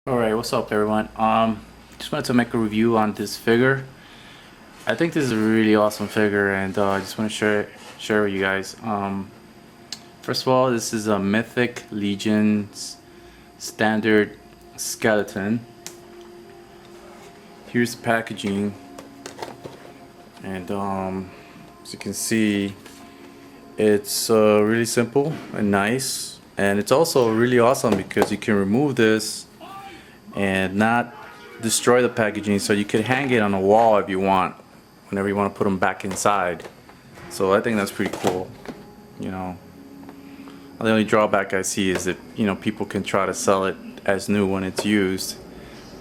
Alright, what's up everyone? Just wanted to make a review on this figure. I think this is a really awesome figure and I just want to share with you guys. First of all, this is a Mythic Legions standard skeleton. Here's the packaging and as you can see, it's really simple and nice, and it's also really awesome because you can remove this and not destroy the packaging, so you could hang it on a wall if you want, whenever you want to put them back inside. So I think that's pretty cool. You know, the only drawback I see is that, you know, people can try to sell it as new when it's used,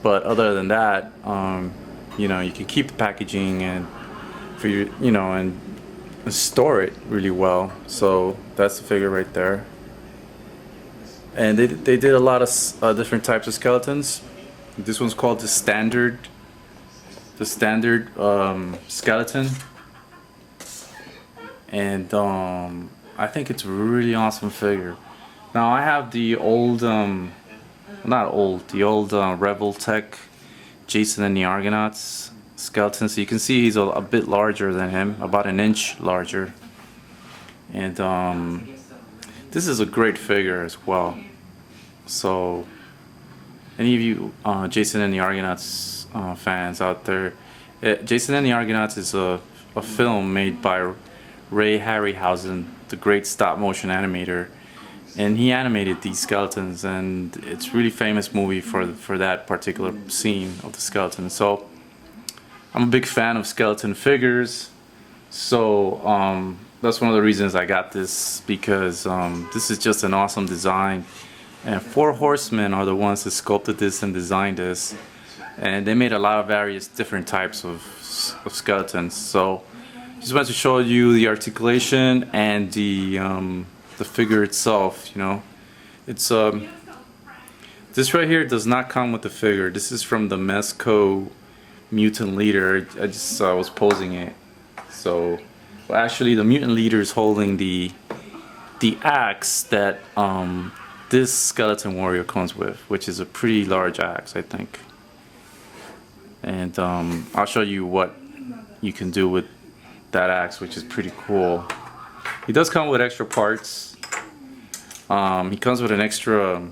but other than that, you know, you can keep the packaging and for your, you know, and store it really well. So that's the figure right there. And they did a lot of different types of skeletons. This one's called the standard skeleton, and I think it's a really awesome figure. Now I have the old, not old, the old Rebel Tech Jason and the Argonauts skeleton. So you can see he's a bit larger than him, about an inch larger, and this is a great figure as well. So any of you Jason and the Argonauts fans out there, Jason and the Argonauts is a film made by Ray Harryhausen, the great stop motion animator, and he animated these skeletons, and it's a really famous movie for that particular scene of the skeleton. So I'm a big fan of skeleton figures, so that's one of the reasons I got this, because this is just an awesome design. And 4 Horsemen are the ones that sculpted this and designed this, and they made a lot of various different types of skeletons. So just wanted to show you the articulation and the figure itself. You know, it's this right here does not come with the figure. This is from the Mezco mutant leader. I just was posing it. So, well, actually, the mutant leader is holding the axe that this skeleton warrior comes with, which is a pretty large axe, I think. And I'll show you what you can do with that axe, which is pretty cool. He does come with extra parts. He comes with an extra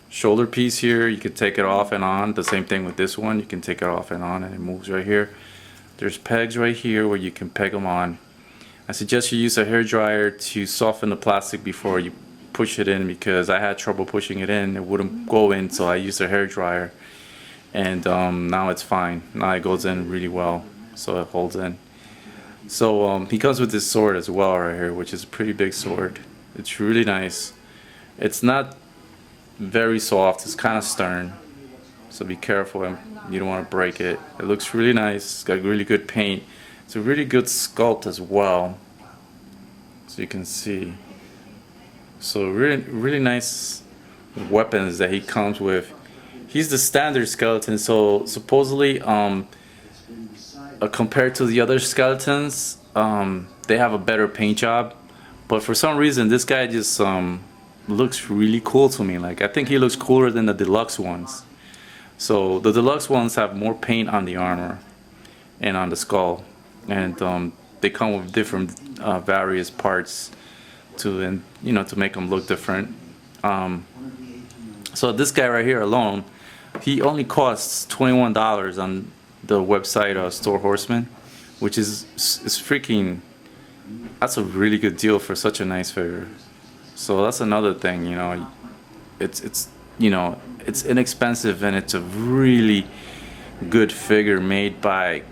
shoulder piece here. You can take it off and on. The same thing with this one. You can take it off and on, and it moves right here. There's pegs right here where you can peg them on. I suggest you use a hairdryer to soften the plastic before you push it in, because I had trouble pushing it in. It wouldn't go in, so I used a hairdryer, and now it's fine. Now it goes in really well, so it holds in. So he comes with this sword as well right here, which is a pretty big sword. It's really nice. It's not very soft, it's kind of stern, so be careful, you don't want to break it. It looks really nice. It's got really good paint. It's a really good sculpt as well, so you can see. So really nice weapons that he comes with. He's the standard skeleton, so supposedly compared to the other skeletons, they have a better paint job, but for some reason this guy just looks really cool to me. Like, I think he looks cooler than the deluxe ones. So the deluxe ones have more paint on the armor and on the skull, and they come with different various parts to, you know, to make them look different. So this guy right here alone, he only costs $21 on the website Store Horseman, which is freaking, that's a really good deal for such a nice figure. So that's another thing, you know, it's you know, it's inexpensive, and it's a really good figure made by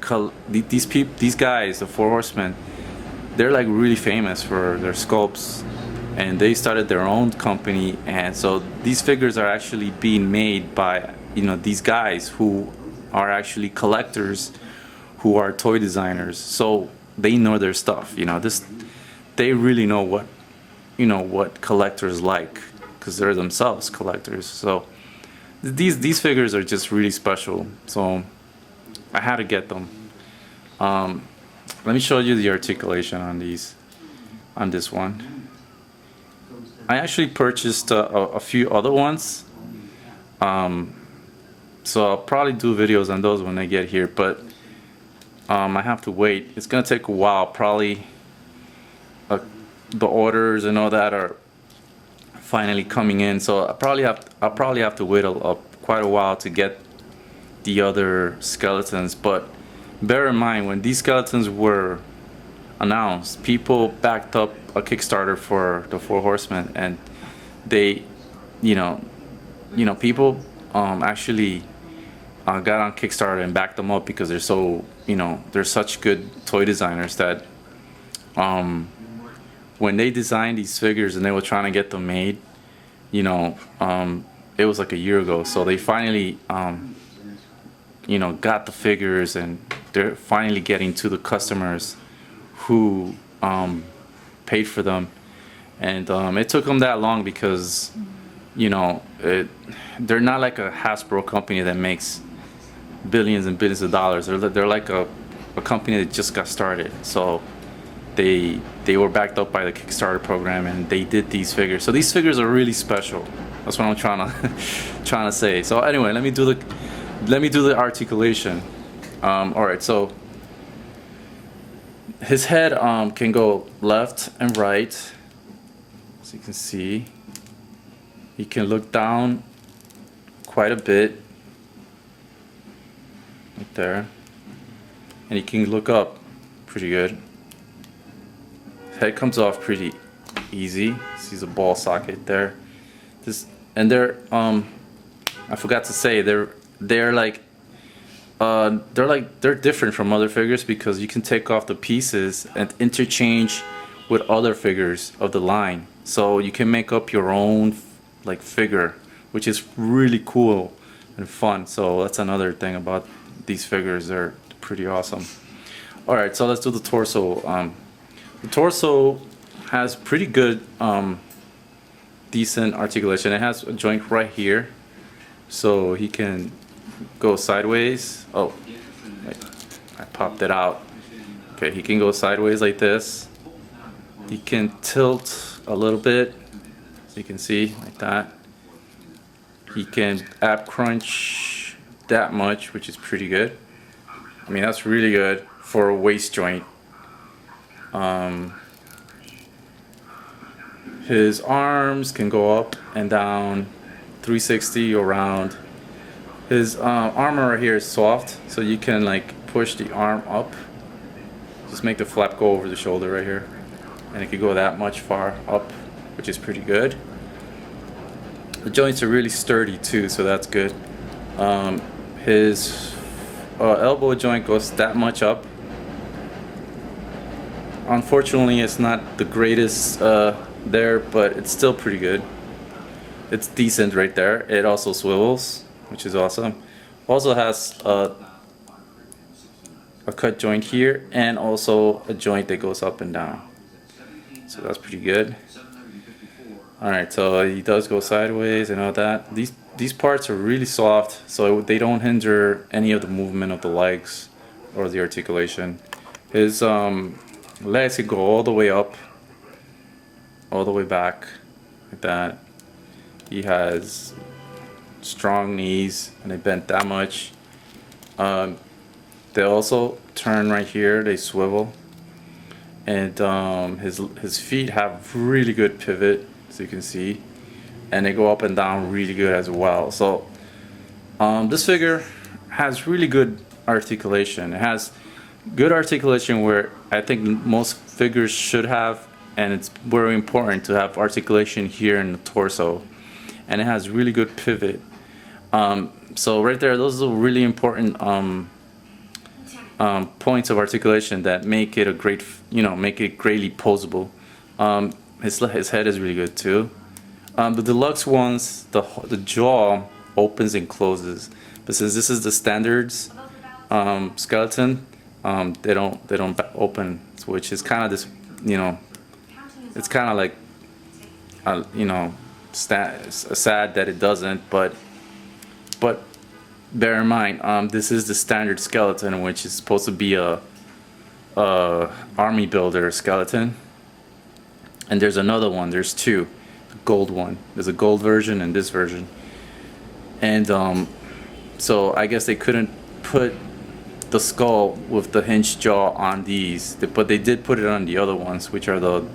these guys, the 4 Horsemen. They're like really famous for their sculpts, and they started their own company, and so these figures are actually being made by, you know, these guys who are actually collectors, who are toy designers. So they know their stuff, you know, they really know what, you know, what collectors like, because they're themselves collectors. So these figures are just really special, so I had to get them. Let me show you the articulation on this one. I actually purchased a few other ones, So I'll probably do videos on those when they get here, but I have to wait. It's gonna take a while. Probably the orders and all that are finally coming in, so I'll probably have to wait quite a while to get the other skeletons. But bear in mind, when these skeletons were announced, people backed up a Kickstarter for the Four Horsemen, and they, you know, people actually got on Kickstarter and backed them up because they're so, they're such good toy designers that when they designed these figures and they were trying to get them made, it was like a year ago. So they finally, got the figures, and they're finally getting to the customers who paid for them. And it took them that long because, they're not like a Hasbro company that makes billions and billions of dollars. They're like a company that just got started. So they were backed up by the Kickstarter program, and they did these figures. So these figures are really special. That's what I'm trying to say. So anyway, let me do the articulation. All right, so his head can go left and right, as you can see. He can look down quite a bit, right there, and he can look up pretty good. Head comes off pretty easy. Sees a ball socket there. I forgot to say they're different from other figures because you can take off the pieces and interchange with other figures of the line. So you can make up your own figure, which is really cool and fun. So that's another thing about these figures. They're pretty awesome. All right, so let's do the torso. The torso has pretty good, decent articulation. It has a joint right here, so he can go sideways. Oh, I popped it out. Okay, he can go sideways like this. He can tilt a little bit, so you can see, like that. He can ab crunch that much, which is pretty good. I mean, that's really good for a waist joint. His arms can go up and down 360 around. His armor right here is soft, so you can push the arm up. Just make the flap go over the shoulder right here, and it can go that much far up, which is pretty good. The joints are really sturdy too, so that's good. His elbow joint goes that much up. Unfortunately, it's not the greatest there, but it's still pretty good. It's decent right there. It also swivels, which is awesome. Also has a cut joint here, and also a joint that goes up and down. So that's pretty good. Alright, so he does go sideways and all that. These parts are really soft, so they don't hinder any of the movement of the legs or the articulation. His legs can go all the way up, all the way back, like that. He has strong knees, and they bent that much. They also turn right here, they swivel. And his feet have really good pivot, as you can see. And they go up and down really good as well. So this figure has really good articulation. It has good articulation where I think most figures should have, and it's very important to have articulation here in the torso. And it has really good pivot. So right there, those are really important points of articulation that make it a great, make it greatly posable. His head is really good too. The deluxe ones, the jaw opens and closes, but since this is the standards skeleton, they don't open, which is kind of this, it's kind of like, sad that it doesn't, but bear in mind, this is the standard skeleton, which is supposed to be a army builder skeleton. And there's another one. There's two. The gold one. There's a gold version and this version. And So I guess they couldn't put the skull with the hinged jaw on these, but they did put it on the other ones, which are the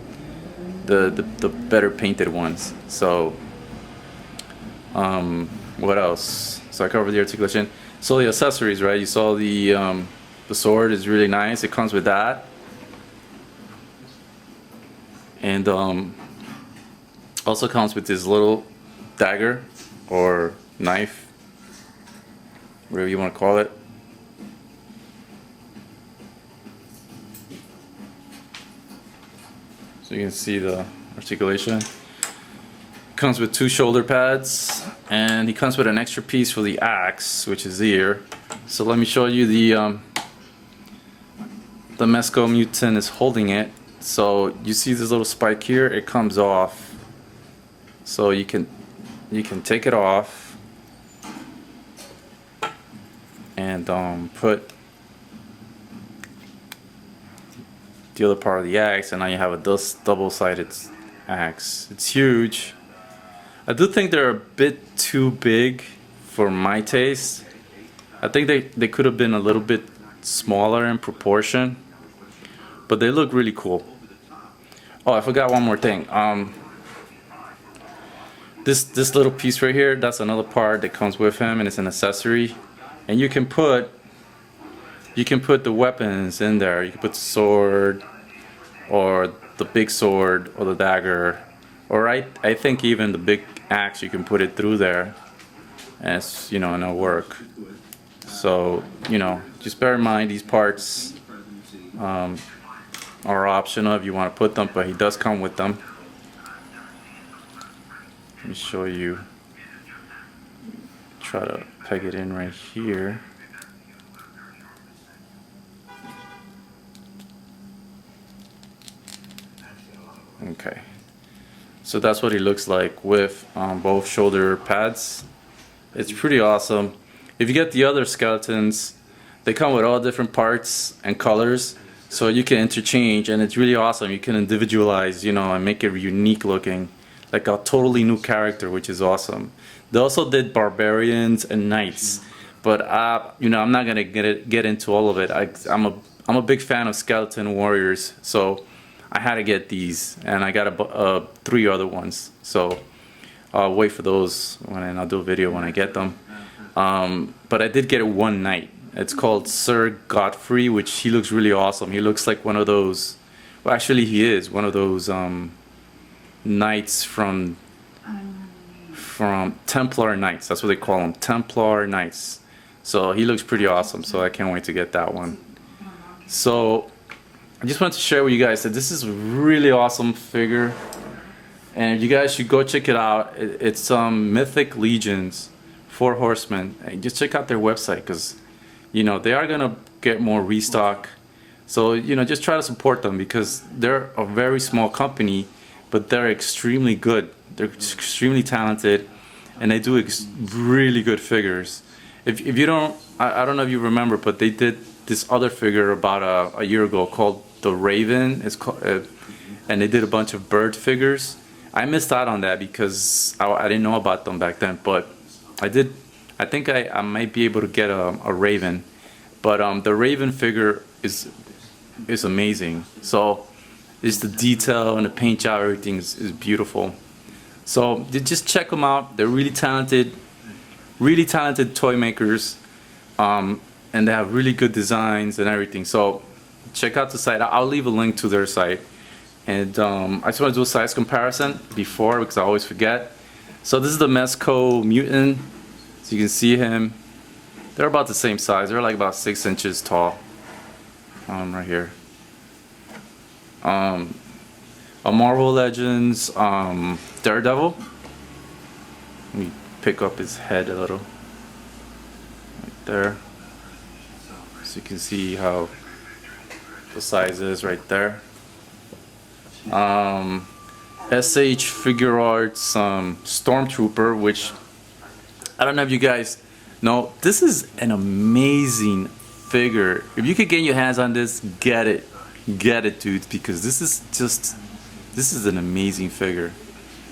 better painted ones. So what else? So I covered the articulation. So the accessories, right? You saw the sword is really nice. It comes with that, and also comes with this little dagger or knife, whatever you want to call it. So you can see the articulation. Comes with 2 shoulder pads, and he comes with an extra piece for the axe, which is here. So let me show you the Mesco mutant is holding it. So you see this little spike here, it comes off. So you can take it off and put the other part of the axe, and now you have a double-sided axe. It's huge. I do think they're a bit too big for my taste. I think they could have been a little bit smaller in proportion, but they look really cool. Oh, I forgot one more thing. This little piece right here, that's another part that comes with him, and it's an accessory. And you can put the weapons in there. You can put the sword, or the big sword, or the dagger, or I think even the big axe. You can put it through there, and it's, you know, and it'll work. So, you know, just bear in mind these parts are optional if you want to put them, but he does come with them. Let me show you. Try to peg it in right here. Okay, so that's what he looks like with both shoulder pads. It's pretty awesome. If you get the other skeletons, they come with all different parts and colors, so you can interchange, and it's really awesome. You can individualize, you know, and make it unique looking, like a totally new character, which is awesome. They also did barbarians and knights, but you know, I'm not gonna get into all of it. I'm a big fan of skeleton warriors, so I had to get these, and I got 3 other ones. So I'll wait for those and I'll do a video when I get them. But I did get one knight. It's called Sir Godfrey, which he looks really awesome. He looks like one of those. Well, actually, he is one of those knights from Templar Knights. That's what they call them, Templar Knights. So he looks pretty awesome. So I can't wait to get that one. So I just wanted to share with you guys that this is a really awesome figure, and you guys should go check it out. It's Mythic Legions, 4 horsemen. And just check out their website, because you know they are gonna get more restock. So you know, just try to support them, because they're a very small company, but they're extremely good. They're extremely talented, and they do really good figures. If you don't, I don't know if you remember, but they did this other figure about a year ago called the Raven. It's called, and they did a bunch of bird figures. I missed out on that because I didn't know about them back then, but I did. I think I might be able to get a Raven, but the Raven figure is amazing. So it's the detail and the paint job, everything is beautiful. So just check them out. They're really talented toy makers, and they have really good designs and everything. So check out the site. I'll leave a link to their site. And I just want to do a size comparison before, because I always forget. So this is the Mesco mutant. So you can see him. They're about the same size. They're like about 6 inches tall. Right here. A Marvel Legends Daredevil. Let me pick up his head a little. Right there. So you can see how the size is right there. SH Figure Arts Stormtrooper, which I don't know if you guys know, this is an amazing figure. If you could get your hands on this, get it, dudes, because this is an amazing figure.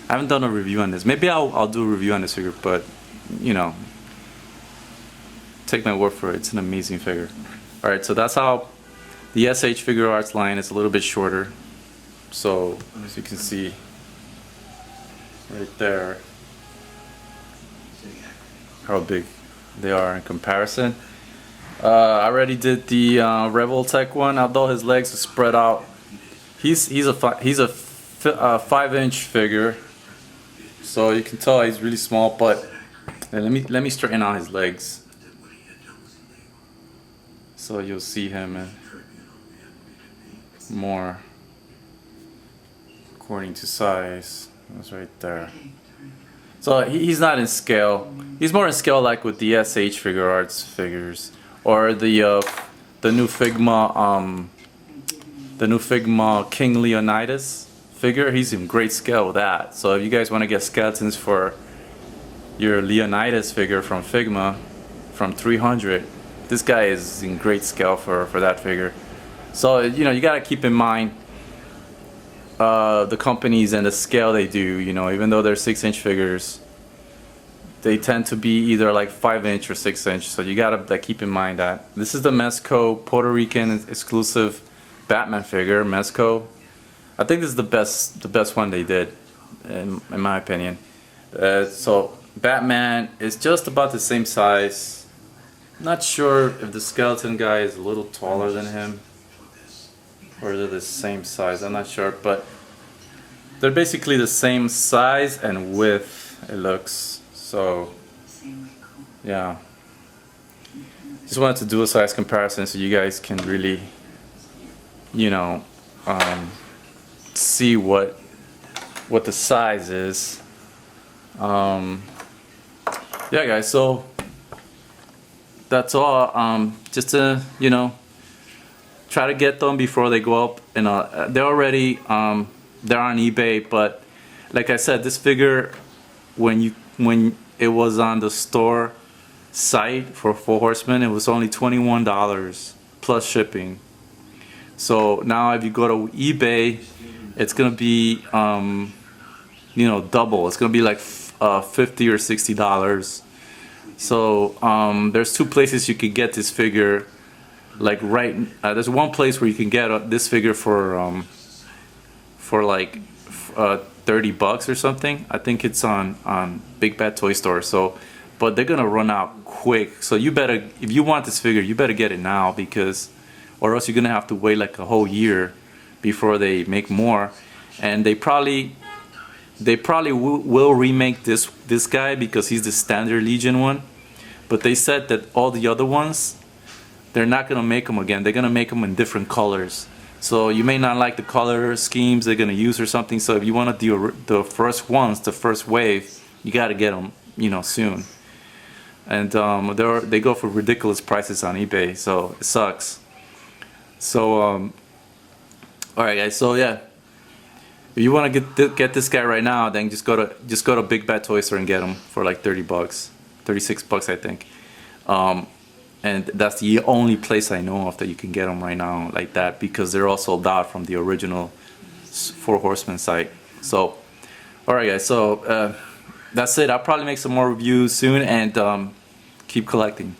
I haven't done a review on this. Maybe I'll do a review on this figure, but you know, take my word for it, it's an amazing figure. Alright, so that's how the SH Figure Arts line is a little bit shorter. So, as you can see, right there, how big they are in comparison. I already did the Revoltech one, although his legs are spread out. He's a 5-inch figure, so you can tell he's really small. But let me straighten out his legs, so you'll see him more according to size. That's right there. So he's not in scale. He's more in scale like with the SH Figure Arts figures, or the new Figma King Leonidas figure. He's in great scale with that. So if you guys want to get skeletons for your Leonidas figure from Figma from 300, this guy is in great scale for that figure. So you know, you gotta keep in mind the companies and the scale they do. You know, even though they're 6-inch figures, they tend to be either like 5-inch or 6-inch. So you gotta like keep in mind that this is the Mezco Puerto Rican exclusive Batman figure. Mezco, I think this is the best one they did, in my opinion. So Batman is just about the same size. Not sure if the skeleton guy is a little taller than him, or they're the same size. I'm not sure, but they're basically the same size and width, it looks. So yeah, just wanted to do a size comparison so you guys can really, you know, see what the size is. Yeah, guys, so that's all. Just to, you know, try to get them before they go up. And they're already they're on eBay, but like I said, this figure, when it was on the store site for Four Horsemen, it was only $21 plus shipping. So now if you go to eBay, it's gonna be you know, double. It's gonna be like $50 or $60. So there's two places you can get this figure. Like there's one place where you can get this figure for like $30 or something. I think it's on Big Bad Toy Store. So, but they're gonna run out quick. So you better, if you want this figure, you better get it now, because, or else you're gonna have to wait like a whole year before they make more. And they probably will remake this guy because he's the standard Legion one. But they said that all the other ones, they're not gonna make them again. They're gonna make them in different colors. So you may not like the color schemes they're gonna use or something. So if you want to do the first ones, the first wave, you gotta get them, you know, soon. And they go for ridiculous prices on eBay, so it sucks. So all right, guys. So yeah, if you want to get this guy right now, then just go to Big Bad Toy Store and get him for like $30, $36, I think. And that's the only place I know of that you can get them right now like that, because they're all sold out from the original Four Horsemen site. So, alright guys, so that's it. I'll probably make some more reviews soon, and keep collecting.